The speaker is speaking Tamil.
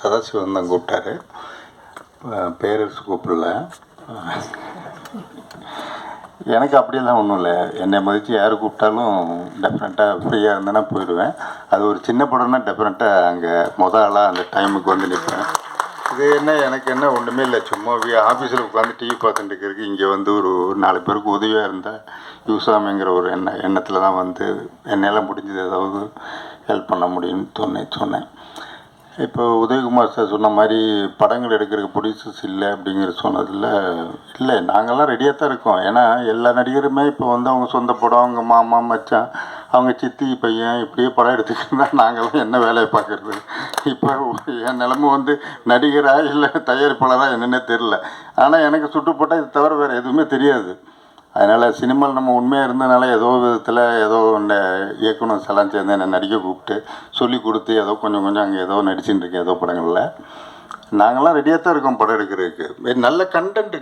சதாசிவம் தான் கூப்பிட்டாரு. பேரரசு கூப்பிடல. எனக்கு அப்படியெல்லாம் ஒன்றும் இல்லை. என்னை மதித்து யார் கூப்பிட்டாலும் டெஃபினட்டாக ஃப்ரீயாக இருந்தேன்னா போயிடுவேன். அது ஒரு சின்ன படம்னா டெஃபினட்டாக அங்கே ஆளாக அந்த டைமுக்கு வந்து நிற்பேன். இது என்ன எனக்கு என்ன ஒன்றுமே இல்லை. சும்மா ஆஃபீஸில் உட்காந்து டிவி பார்த்துட்டு இருக்கிறதுக்கு இங்கே வந்து ஒரு 4 பேருக்கு உதவியாக இருந்தால் யூஸாமிங்கிற ஒரு எண்ணத்தில் தான் வந்து என்னெல்லாம் முடிஞ்சது ஏதாவது ஹெல்ப் பண்ண முடியும்னு சொன்னேன். இப்போ உதயகுமார் சார் சொன்ன மாதிரி படங்கள் எடுக்கிறதுக்கு ப்ரொடியூசர்ஸ் இல்லை அப்படிங்கிற சொன்னதில் இல்லை, நாங்கள்லாம் ரெடியாக தான் இருக்கோம். ஏன்னா எல்லா நடிகருமே இப்போ வந்து அவங்க சொந்த படம், அவங்க மாமா மச்சான், அவங்க சித்தி பையன் இப்படியே படம் எடுத்துக்கிட்டு நாங்கள்லாம் என்ன வேலையை பார்க்குறது? இப்போ என் நிலமை வந்து நடிகரா இல்லை தயாரிப்பாளரா என்னென்னே தெரில. ஆனால் எனக்கு சுட்டுப்போட்டால் இது தவிர வேறு எதுவுமே தெரியாது. அதனால் சினிமாவில் நம்ம உண்மையாக இருந்ததுனால ஏதோ விதத்தில் ஏதோ ஒன்று இயக்குனர் எல்லாம் சேர்ந்து என்னை நடிக்க கூப்பிட்டு சொல்லி கொடுத்து ஏதோ கொஞ்சம் அங்கே ஏதோ நடிச்சுட்டு இருக்கேன் ஏதோ படங்களில். நாங்கள்லாம் ரெடியாக தான் இருக்கோம் படம் எடுக்கிறதுக்கு. நல்ல கண்டென்ட்